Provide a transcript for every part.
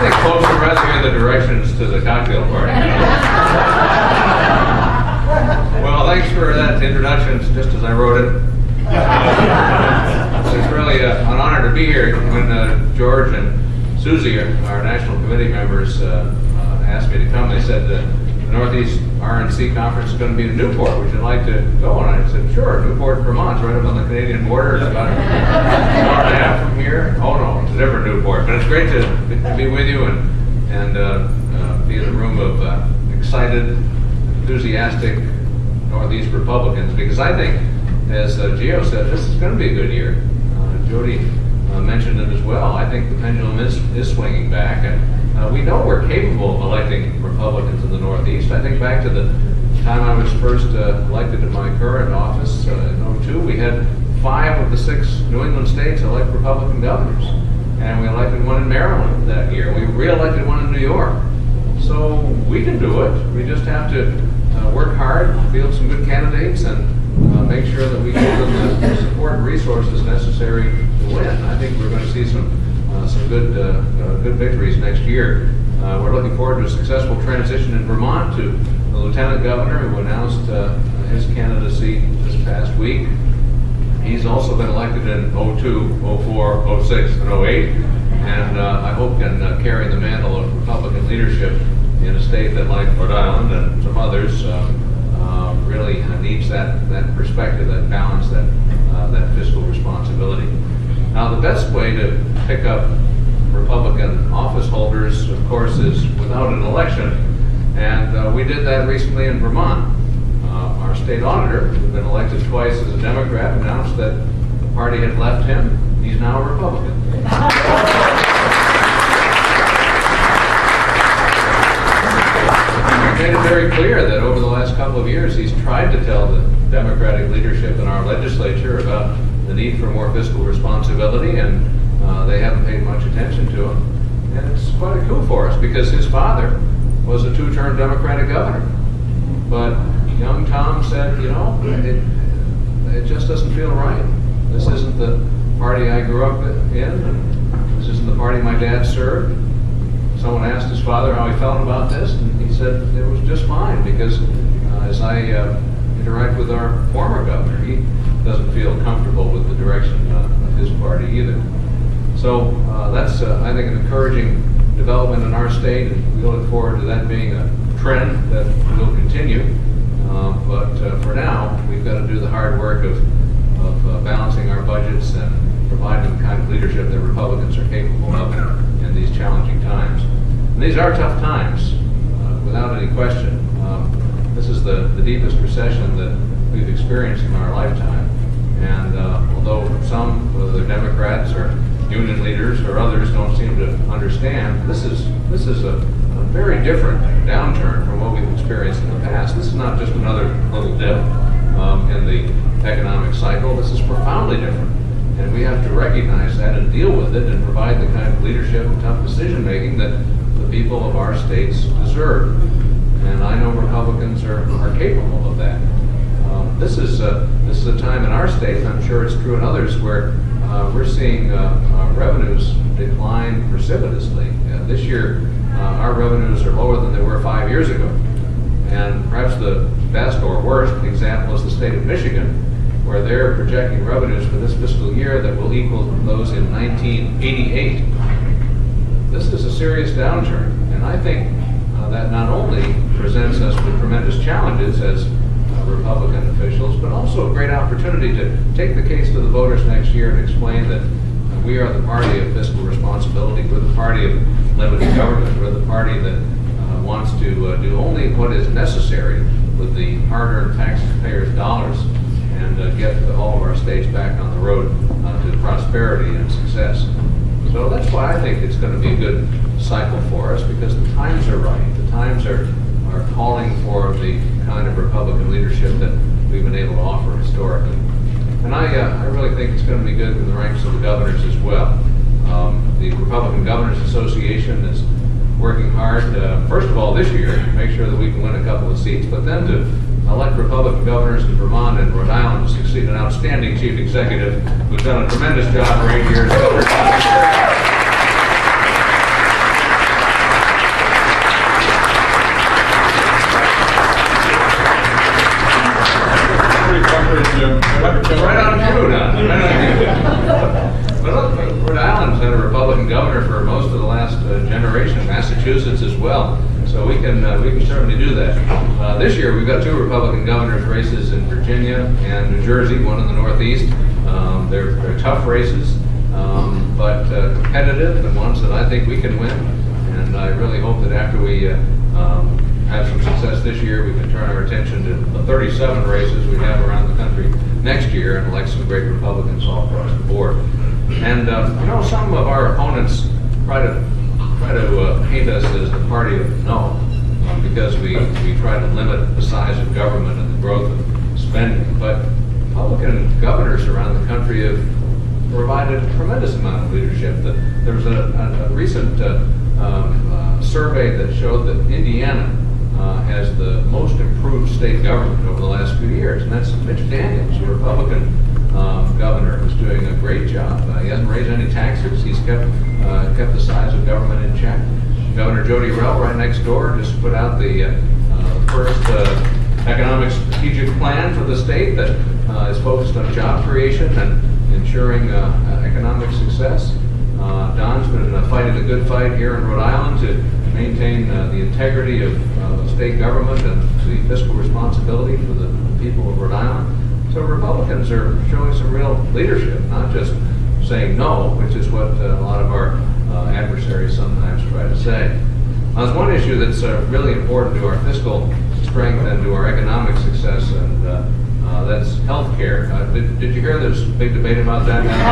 think folks would rather hear the directions to the cocktail party. Well, thanks for that introduction, just as I wrote it. It's really an honor to be here. When George and Susie, our national committee members, asked me to come, they said the Northeast RNC conference is going to be in Newport. Would you like to go? And I said, sure. Newport, Vermont's right up on the Canadian border. It's about an hour and a half from here. Oh no, it's a different Newport. But it's great to be with you and be in a room of excited, enthusiastic Northeast Republicans, because I think, as Gio said, this is going to be a good year. Jody mentioned it as well. I think the pendulum is swinging back, and we know we're capable of electing Republicans in the Northeast. I think back to the time I was first elected to my current office in '02, we had 5 of the 6 New England states elect Republican governors, and we elected one in Maryland that year. We re-elected one in New York. So we can do it. We just have to work hard, field some good candidates, and make sure that we give them the support and resources necessary to win. I think we're going to see some good victories next year. We're looking forward to a successful transition in Vermont to the lieutenant governor who announced his candidacy this past week. He's also been elected in '02, '04, '06, and '08, and I hope can carry the mantle of Republican leadership in a state that, like Rhode Island and some others, really needs that perspective, that balance, that fiscal responsibility. Now, the best way to pick up Republican office holders, of course, is without an election, and we did that recently in Vermont. Our state auditor, who's been elected twice as a Democrat, announced that the party had left him. He's now a Republican. He made it very clear that over the last couple of years he's tried to tell the Democratic leadership in our legislature about the need for more fiscal responsibility, and they haven't paid much attention to him. And it's quite a coup for us, because his father was a 2-term Democratic governor. But young Tom said, you know, it just doesn't feel right. This isn't the party I grew up in, and this isn't the party my dad served. Someone asked his father how he felt about this, and he said it was just fine, because as I interact with our former governor, he doesn't feel comfortable with the direction of his party either. So that's, I think, an encouraging development in our state, and we look forward to that being a trend that will continue. But for now, we've got to do the hard work of balancing our budgets and providing the kind of leadership that Republicans are capable of in these challenging times. And these are tough times, without any question. This is the deepest recession that we've experienced in our lifetime. And although some, whether they're Democrats or union leaders or others, don't seem to understand, this is a very different downturn from what we've experienced in the past. This is not just another little dip in the economic cycle. This is profoundly different. And we have to recognize that and deal with it and provide the kind of leadership and tough decision making that the people of our states deserve. And I know Republicans are capable of that. This is a time in our state, and I'm sure it's true in others, where we're seeing revenues decline precipitously. This year, our revenues are lower than they were 5 years ago. And perhaps the best or worst example is the state of Michigan, where they're projecting revenues for this fiscal year that will equal those in 1988. This is a serious downturn, and I think that not only presents us with tremendous challenges as Republican officials, but also a great opportunity to take the case to the voters next year and explain that we are the party of fiscal responsibility. We're the party of limited government. We're the party that wants to do only what is necessary with the hard-earned taxpayers' dollars and get all of our states back on the road to prosperity and success. So that's why I think it's going to be a good cycle for us, because the times are right. The times are calling for the kind of Republican leadership that we've been able to offer historically. And I really think it's going to be good in the ranks of the governors as well. The Republican Governors Association is working hard, first of all this year, to make sure that we can win a couple of seats, but then to elect Republican governors in Vermont and Rhode Island to succeed an outstanding chief executive who's done a tremendous job for 8 years. Right on cue, Don. Right on cue. But look, Rhode Island's had a Republican governor for most of the last generation. Massachusetts as well. So we can certainly do that. This year we've got 2 Republican governors races in Virginia and New Jersey, one in the Northeast. They're tough races, but competitive, and ones that I think we can win. And I really hope that after we have some success this year, we can turn our attention to the 37 races we have around the country next year and elect some great Republicans all across the board. And you know, some of our opponents try to paint us as the party of no, because we try to limit the size of government and the growth of spending. But Republican governors around the country have provided a tremendous amount of leadership. There was a recent survey that showed that Indiana has the most improved state government over the last few years, and that's Mitch Daniels, a Republican governor, who's doing a great job. He hasn't raised any taxes. He's kept the size of government in check. Governor Jody Rhode, right next door, just put out the first economic strategic plan for the state that is focused on job creation and ensuring economic success. Don's been fighting a good fight here in Rhode Island to maintain the integrity of state government and the fiscal responsibility for the people of Rhode Island. So Republicans are showing some real leadership, not just saying no, which is what a lot of our adversaries sometimes try to say. There's one issue that's really important to our fiscal strength and to our economic success, and that's health care. Did you hear there's a big debate about that now?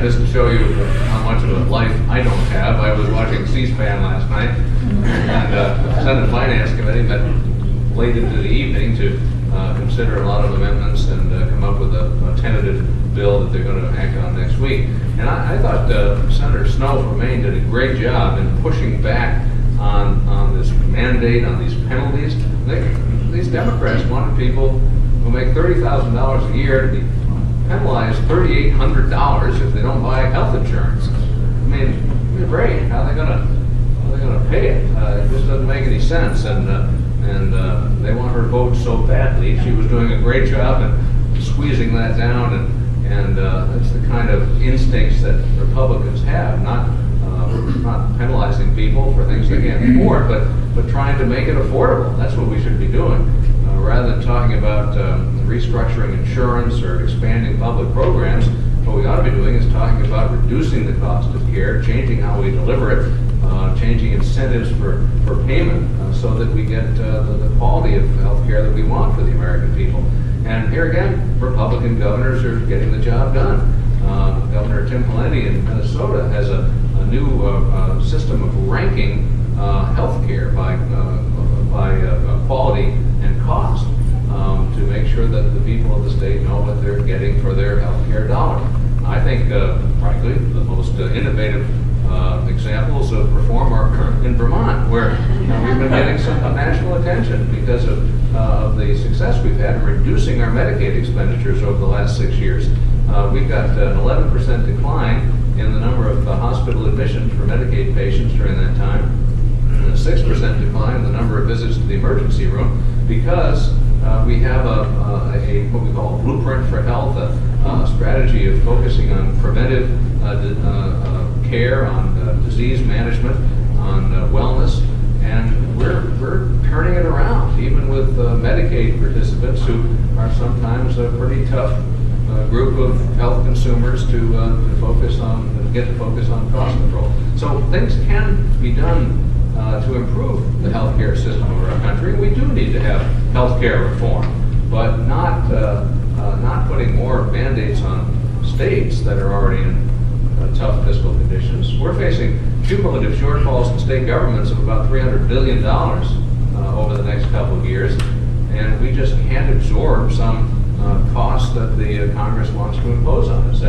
Just to show you how much of a life I don't have, I was watching C-SPAN last night, and the Senate Finance Committee met late into the evening to consider a lot of amendments and come up with a tentative bill that they're going to act on next week. And I thought Senator Snowe from Maine did a great job in pushing back on this mandate, on these penalties. These Democrats wanted people who make $30,000 a year to be penalized $3,800 if they don't buy health insurance. I mean, great. How are they going to pay it? It just doesn't make any sense. And they want her vote so badly. She was doing a great job in squeezing that down, and that's the kind of instincts that Republicans have, not penalizing people for things they can't afford, but trying to make it affordable. That's what we should be doing, rather than talking about restructuring insurance or expanding public programs. What we ought to be doing is talking about reducing the cost of care, changing how we deliver it, changing incentives for payment so that we get the quality of health care that we want for the American people. And here again, Republican governors are getting the job done. Governor Tim Pawlenty in Minnesota has a new system of ranking health care by quality and cost to make sure that the people of the state know what they're getting for their health care dollar. I think, frankly, the most innovative examples of reform are in Vermont, where we've been getting some national attention because of the success we've had in reducing our Medicaid expenditures over the last 6 years. We've got an 11% decline in the number of hospital admissions for Medicaid patients during that time, and a 6% decline in the number of visits to the emergency room, because we have what we call a blueprint for health, a strategy of focusing on preventive care, on disease management, on wellness, and we're turning it around, even with Medicaid participants who are sometimes a pretty tough group of health consumers to get to focus on cost control. So things can be done to improve the healthcare system of our country. We do need to have healthcare reform, but not putting more band-aids on states that are already in tough fiscal conditions. We're facing cumulative shortfalls in state governments of about $300 billion over the next couple of years, and we just can't absorb some costs that the Congress wants to impose on us.